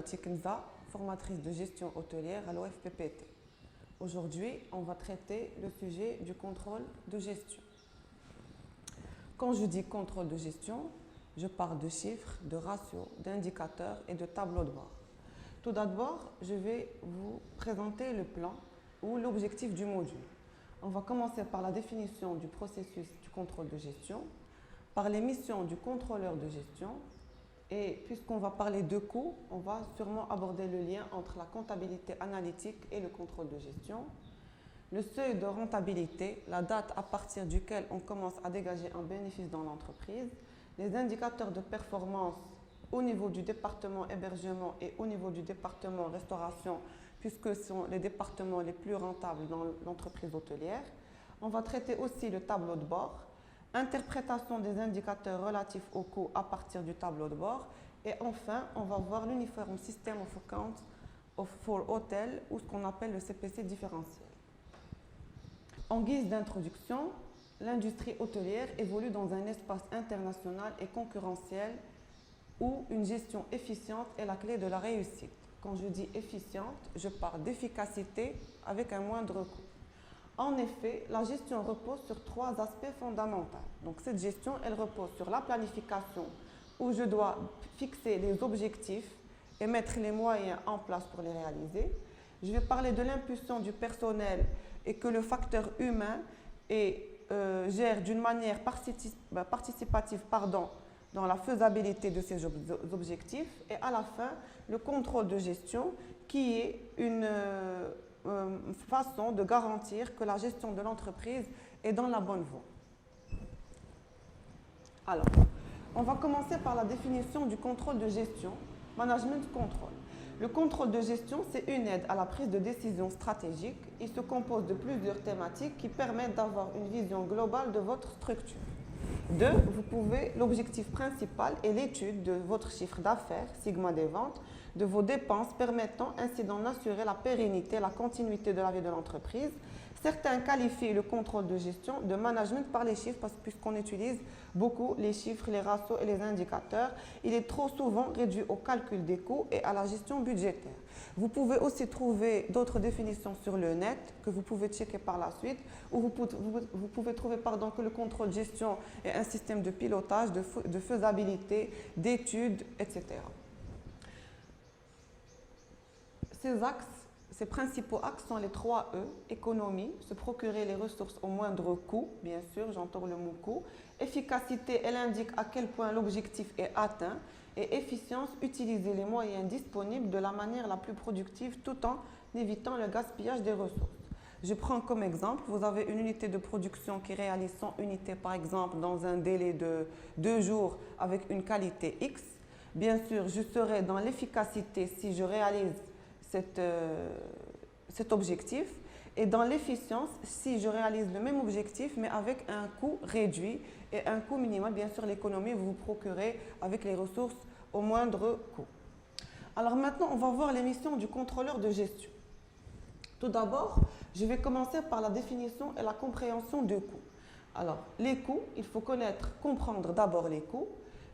Huati Kenza, formatrice de gestion hôtelière à l'OFPPT. Aujourd'hui, on va traiter le sujet du contrôle de gestion. Quand je dis contrôle de gestion, je parle de chiffres, de ratios, d'indicateurs et de tableaux de bord. Tout d'abord, je vais vous présenter le plan ou l'objectif du module. On va commencer par la définition du processus du contrôle de gestion, par les missions du contrôleur de gestion, et puisqu'on va parler de coûts, on va sûrement aborder le lien entre la comptabilité analytique et le contrôle de gestion, le seuil de rentabilité, la date à partir duquel on commence à dégager un bénéfice dans l'entreprise, les indicateurs de performance au niveau du département hébergement et au niveau du département restauration, puisque ce sont les départements les plus rentables dans l'entreprise hôtelière. On va traiter aussi le tableau de bord, interprétation des indicateurs relatifs aux coûts à partir du tableau de bord. Et enfin, on va voir l'Uniform System of Accounts for Hotel, ou ce qu'on appelle le CPC différentiel. En guise d'introduction, l'industrie hôtelière évolue dans un espace international et concurrentiel où une gestion efficiente est la clé de la réussite. Quand je dis efficiente, je parle d'efficacité avec un moindre coût. En effet, la gestion repose sur trois aspects fondamentaux. Donc cette gestion, elle repose sur la planification, où je dois fixer les objectifs et mettre les moyens en place pour les réaliser. Je vais parler de l'impulsion du personnel et que le facteur humain gère d'une manière participative dans la faisabilité de ces objectifs. Et à la fin, le contrôle de gestion qui est une façon de garantir que la gestion de l'entreprise est dans la bonne voie. Alors, on va commencer par la définition du contrôle de gestion, management control. Le contrôle de gestion, c'est une aide à la prise de décision stratégique. Il se compose de plusieurs thématiques qui permettent d'avoir une vision globale de votre structure. L'objectif principal est l'étude de votre chiffre d'affaires, sigma des ventes, de vos dépenses, permettant ainsi d'en assurer la pérennité, la continuité de la vie de l'entreprise. Certains qualifient le contrôle de gestion de management par les chiffres puisqu'on utilise beaucoup les chiffres, les ratios et les indicateurs. Il est trop souvent réduit au calcul des coûts et à la gestion budgétaire. Vous pouvez aussi trouver d'autres définitions sur le net que vous pouvez checker par la suite, ou vous pouvez trouver que le contrôle de gestion est un système de pilotage, de faisabilité, d'études, etc. Ces principaux axes sont les 3 E, économie, se procurer les ressources au moindre coût, bien sûr, j'entends le mot coût. Efficacité, elle indique à quel point l'objectif est atteint. Et efficience, utiliser les moyens disponibles de la manière la plus productive tout en évitant le gaspillage des ressources. Je prends comme exemple, vous avez une unité de production qui réalise 100 unités par exemple dans un délai de 2 jours avec une qualité X. Bien sûr, je serai dans l'efficacité si je réalise cet objectif, et dans l'efficience si je réalise le même objectif mais avec un coût réduit et un coût minimal. Bien sûr, l'économie, vous vous procurez avec les ressources au moindre coût. Alors maintenant, on va voir les missions du contrôleur de gestion. Tout d'abord, je vais commencer par la définition et la compréhension des coûts. Alors, les coûts, il faut comprendre d'abord les coûts,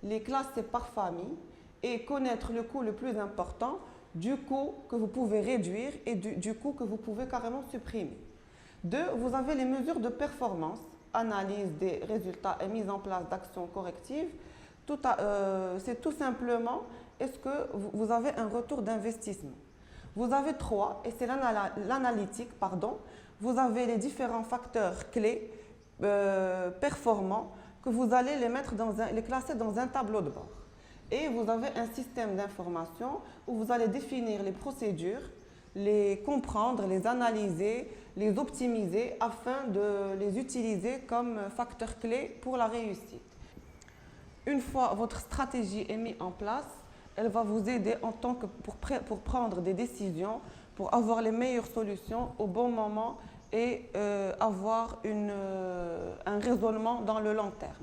les classer par famille et connaître le coût le plus important, du coût que vous pouvez réduire et du coût que vous pouvez carrément supprimer. 2, vous avez les mesures de performance, analyse des résultats et mise en place d'actions correctives. C'est tout simplement, est-ce que vous avez un retour d'investissement? Vous avez 3, et c'est l'analytique, vous avez les différents facteurs clés performants que vous allez les classer dans un tableau de bord. Et vous avez un système d'information où vous allez définir les procédures, les comprendre, les analyser, les optimiser afin de les utiliser comme facteurs clés pour la réussite. Une fois votre stratégie est mise en place, elle va vous aider pour prendre des décisions, pour avoir les meilleures solutions au bon moment et avoir un raisonnement dans le long terme.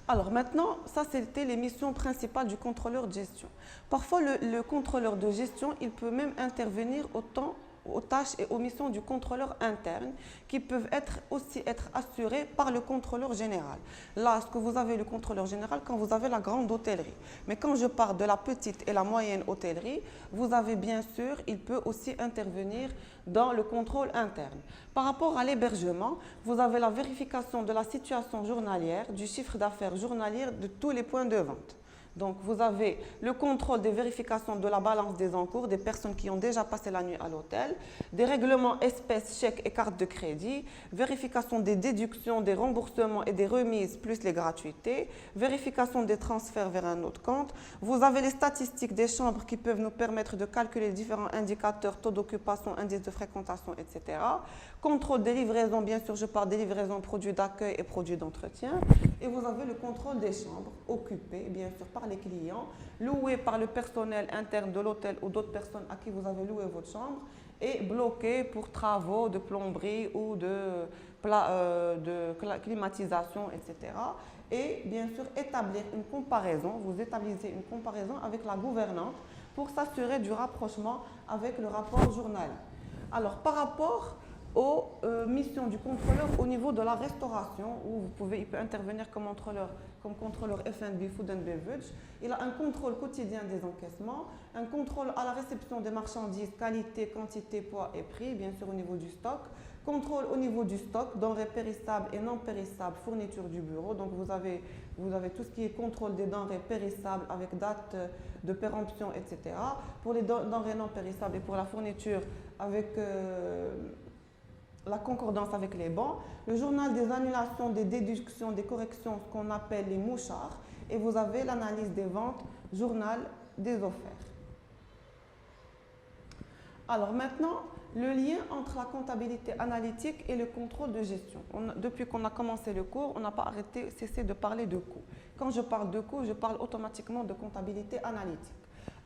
Alors maintenant, ça c'était les missions principales du contrôleur de gestion. Parfois, le contrôleur de gestion, il peut même intervenir autant aux tâches et aux missions du contrôleur interne qui peuvent aussi être assurées par le contrôleur général. Là, ce que vous avez le contrôleur général quand vous avez la grande hôtellerie. Mais quand je parle de la petite et la moyenne hôtellerie, vous avez bien sûr, il peut aussi intervenir dans le contrôle interne. Par rapport à l'hébergement, vous avez la vérification de la situation journalière, du chiffre d'affaires journalier de tous les points de vente. Donc, vous avez le contrôle des vérifications de la balance des encours des personnes qui ont déjà passé la nuit à l'hôtel, des règlements espèces, chèques et cartes de crédit, vérification des déductions, des remboursements et des remises plus les gratuités, vérification des transferts vers un autre compte. Vous avez les statistiques des chambres qui peuvent nous permettre de calculer les différents indicateurs, taux d'occupation, indice de fréquentation, etc. Contrôle des livraisons, bien sûr, je parle des livraisons produits d'accueil et produits d'entretien. Et vous avez le contrôle des chambres occupées, bien sûr, par les clients, louées par le personnel interne de l'hôtel ou d'autres personnes à qui vous avez loué votre chambre et bloquées pour travaux de plomberie ou de climatisation, etc. Et bien sûr, établir une comparaison, vous établissez une comparaison avec la gouvernante pour s'assurer du rapprochement avec le rapport journalier. Alors, par rapport aux missions du contrôleur au niveau de la restauration, où il peut intervenir comme contrôleur F&B, Food and Beverage. Il a un contrôle quotidien des encaissements, un contrôle à la réception des marchandises, qualité, quantité, poids et prix, bien sûr au niveau du stock. Contrôle au niveau du stock, denrées périssables et non périssables, fourniture du bureau. Donc vous avez tout ce qui est contrôle des denrées périssables avec date de péremption, etc. Pour les denrées non périssables et pour la fourniture avec la concordance avec les bancs, le journal des annulations, des déductions, des corrections, ce qu'on appelle les mouchards, et vous avez l'analyse des ventes, journal des offertes. Alors maintenant, le lien entre la comptabilité analytique et le contrôle de gestion. Depuis qu'on a commencé le cours, on n'a pas cessé de parler de coûts. Quand je parle de coûts, je parle automatiquement de comptabilité analytique.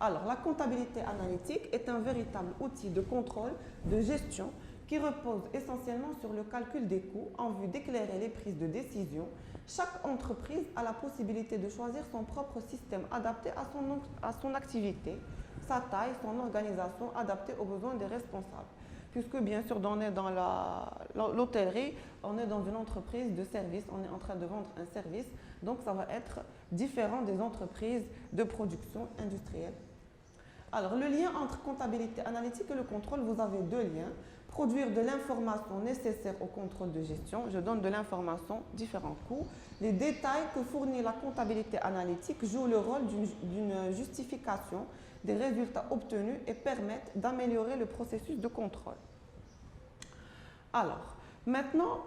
Alors, la comptabilité analytique est un véritable outil de contrôle, de gestion, qui repose essentiellement sur le calcul des coûts en vue d'éclairer les prises de décision. Chaque entreprise a la possibilité de choisir son propre système adapté à son activité, sa taille, son organisation adaptée aux besoins des responsables. Puisque bien sûr, on est dans l'hôtellerie, on est dans une entreprise de service, on est en train de vendre un service, donc ça va être différent des entreprises de production industrielle. Alors, le lien entre comptabilité analytique et le contrôle, vous avez deux liens. Produire de l'information nécessaire au contrôle de gestion. Je donne de l'information, différents coûts. Les détails que fournit la comptabilité analytique jouent le rôle d'une justification des résultats obtenus et permettent d'améliorer le processus de contrôle. Alors, maintenant,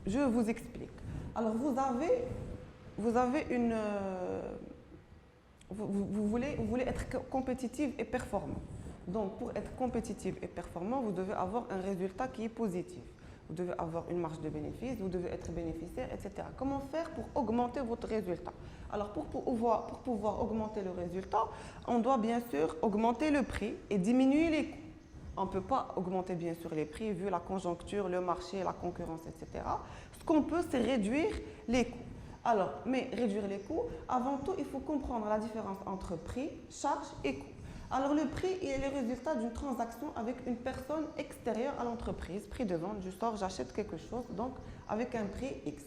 je vous explique. Alors, vous avez une... Vous voulez être compétitive et performant. Donc, pour être compétitif et performant, vous devez avoir un résultat qui est positif. Vous devez avoir une marge de bénéfice, vous devez être bénéficiaire, etc. Comment faire pour augmenter votre résultat? Alors, pour pouvoir augmenter le résultat, on doit bien sûr augmenter le prix et diminuer les coûts. On ne peut pas augmenter bien sûr les prix vu la conjoncture, le marché, la concurrence, etc. Ce qu'on peut, c'est réduire les coûts. Alors, mais réduire les coûts, avant tout, il faut comprendre la différence entre prix, charge et coût. Alors, le prix est le résultat d'une transaction avec une personne extérieure à l'entreprise. Prix de vente, je sors, j'achète quelque chose, donc avec un prix X.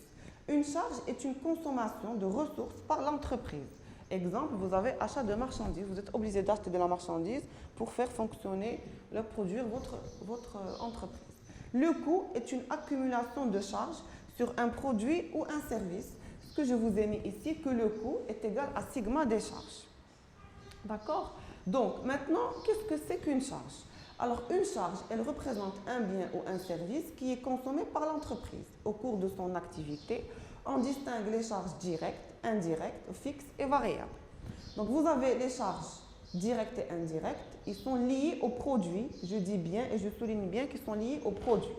Une charge est une consommation de ressources par l'entreprise. Exemple, vous avez achat de marchandises, vous êtes obligé d'acheter de la marchandise pour faire fonctionner, produire votre entreprise. Le coût est une accumulation de charges sur un produit ou un service. Ce que je vous ai mis ici, que le coût est égal à sigma des charges. D'accord? Donc, maintenant, qu'est-ce que c'est qu'une charge? Alors, une charge, elle représente un bien ou un service qui est consommé par l'entreprise au cours de son activité. On distingue les charges directes, indirectes, fixes et variables. Donc, vous avez les charges directes et indirectes. Ils sont liés au produit. Je dis bien et je souligne bien qu'ils sont liés au produit.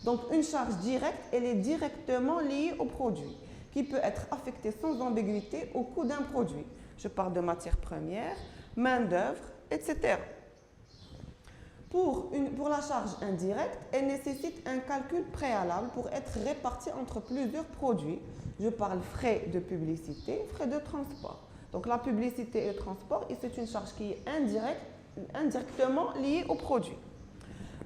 Donc, une charge directe, elle est directement liée au produit, qui peut être affectée sans ambiguïté au coût d'un produit. Je parle de matières premières, main-d'œuvre, etc. Pour la charge indirecte, elle nécessite un calcul préalable pour être répartie entre plusieurs produits. Je parle frais de publicité, frais de transport. Donc la publicité et le transport, c'est une charge qui est indirecte indirectement liés au produit.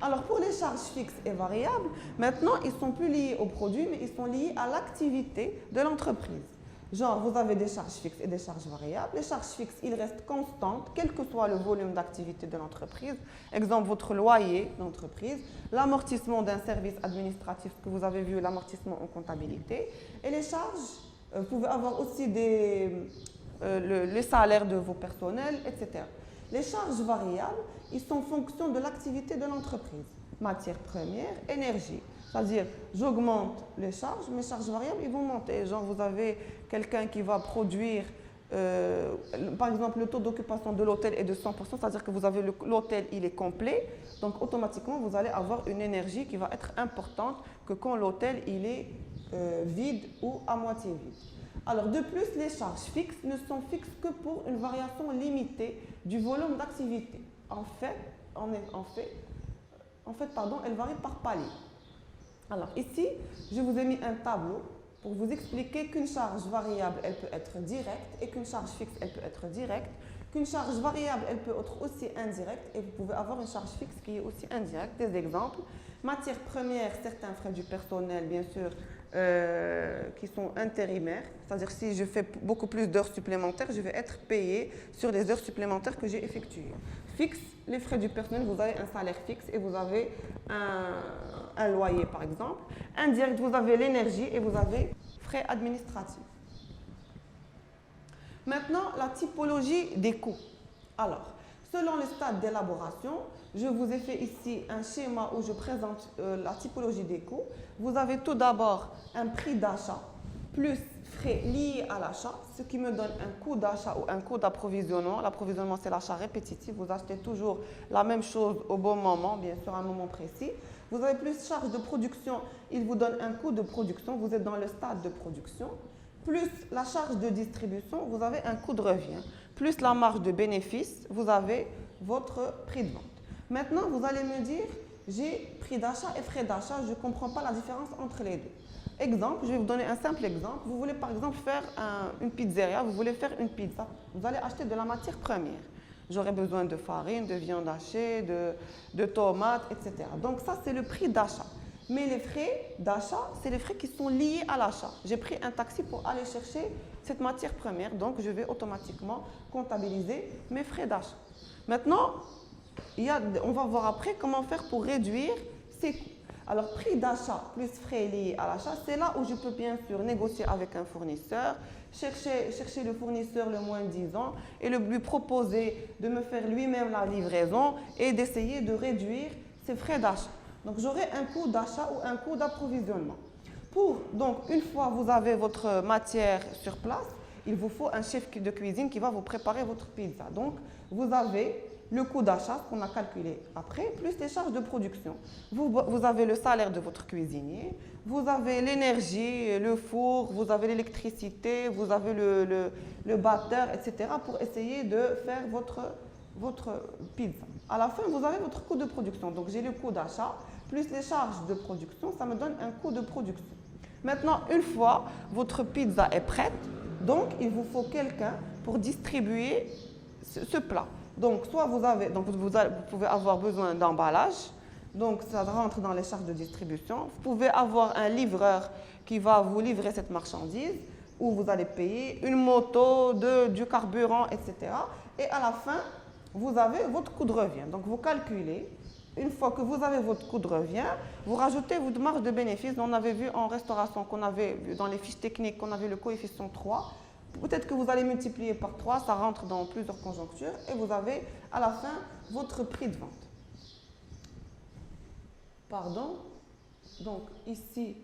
Alors pour les charges fixes et variables, maintenant ils ne sont plus liés au produit, mais ils sont liés à l'activité de l'entreprise. Genre, vous avez des charges fixes et des charges variables. Les charges fixes, ils restent constantes, quel que soit le volume d'activité de l'entreprise. Exemple, votre loyer d'entreprise, l'amortissement d'un service administratif que vous avez vu, l'amortissement en comptabilité. Et les charges, vous pouvez avoir aussi les salaires de vos personnels, etc. Les charges variables, ils sont en fonction de l'activité de l'entreprise. Matières premières, énergie. C'est-à-dire, j'augmente les charges, mes charges variables, ils vont monter. Genre, vous avez quelqu'un qui va produire, par exemple, le taux d'occupation de l'hôtel est de 100%, c'est-à-dire que vous avez l'hôtel, il est complet. Donc, automatiquement, vous allez avoir une énergie qui va être importante que quand l'hôtel, il est vide ou à moitié vide. Alors, de plus, les charges fixes ne sont fixes que pour une variation limitée du volume d'activité. En fait, elles varient par palier. Alors ici, je vous ai mis un tableau pour vous expliquer qu'une charge variable, elle peut être directe et qu'une charge fixe, elle peut être directe. Qu'une charge variable, elle peut être aussi indirecte et vous pouvez avoir une charge fixe qui est aussi indirecte. Des exemples, matières premières, certains frais du personnel, bien sûr, qui sont intérimaires. C'est-à-dire si je fais beaucoup plus d'heures supplémentaires, je vais être payé sur les heures supplémentaires que j'ai effectuées. Fixe, les frais du personnel, vous avez un salaire fixe et vous avez un loyer par exemple. Indirect, vous avez l'énergie et vous avez frais administratifs. Maintenant, la typologie des coûts. Alors, selon le stade d'élaboration, je vous ai fait ici un schéma où je présente la typologie des coûts. Vous avez tout d'abord un prix d'achat plus frais liés à l'achat, ce qui me donne un coût d'achat ou un coût d'approvisionnement. L'approvisionnement, c'est l'achat répétitif. Vous achetez toujours la même chose au bon moment, bien sûr, à un moment précis. Vous avez plus charge de production, il vous donne un coût de production. Vous êtes dans le stade de production. Plus la charge de distribution, vous avez un coût de revient. Plus la marge de bénéfice, vous avez votre prix de vente. Maintenant, vous allez me dire, j'ai prix d'achat et frais d'achat, je ne comprends pas la différence entre les deux. Exemple, je vais vous donner un simple exemple. Vous voulez par exemple faire une pizzeria, vous voulez faire une pizza. Vous allez acheter de la matière première. J'aurai besoin de farine, de viande hachée, de tomates, etc. Donc ça, c'est le prix d'achat. Mais les frais d'achat, c'est les frais qui sont liés à l'achat. J'ai pris un taxi pour aller chercher cette matière première, donc je vais automatiquement comptabiliser mes frais d'achat. Maintenant, on va voir après comment faire pour réduire ces coûts. Alors, prix d'achat plus frais liés à l'achat, c'est là où je peux bien sûr négocier avec un fournisseur, chercher le fournisseur le moins disant et lui proposer de me faire lui-même la livraison et d'essayer de réduire ses frais d'achat. Donc, j'aurai un coût d'achat ou un coût d'approvisionnement. Donc, une fois vous avez votre matière sur place, il vous faut un chef de cuisine qui va vous préparer votre pizza. Donc, vous avez le coût d'achat qu'on a calculé après, plus les charges de production. Vous avez le salaire de votre cuisinier, vous avez l'énergie, le four, vous avez l'électricité, vous avez le batteur, etc. pour essayer de faire votre pizza. À la fin, vous avez votre coût de production. Donc, j'ai le coût d'achat plus les charges de production, ça me donne un coût de production. Maintenant, une fois votre pizza est prête, donc il vous faut quelqu'un pour distribuer ce plat. Donc, vous pouvez avoir besoin d'emballage, donc ça rentre dans les charges de distribution. Vous pouvez avoir un livreur qui va vous livrer cette marchandise, où vous allez payer une moto, du carburant, etc. Et à la fin, vous avez votre coût de revient. Donc, vous calculez. Une fois que vous avez votre coût de revient, vous rajoutez votre marge de bénéfice. On avait vu en restauration, qu'on avait vu dans les fiches techniques, qu'on avait le coefficient 3. Peut-être que vous allez multiplier par 3, ça rentre dans plusieurs conjonctures et vous avez à la fin votre prix de vente. Pardon. Donc ici,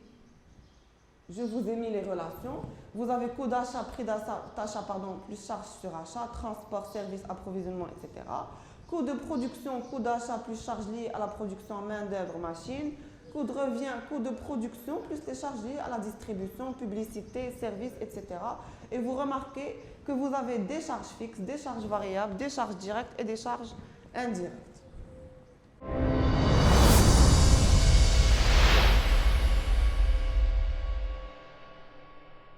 je vous ai mis les relations. Vous avez coût d'achat, prix d'achat, plus charge sur achat, transport, service, approvisionnement, etc. Coût de production, coût d'achat plus charges liées à la production, main-d'œuvre, machine. Coût de revient, coût de production plus les charges liées à la distribution, publicité, services, etc. Et vous remarquez que vous avez des charges fixes, des charges variables, des charges directes et des charges indirectes.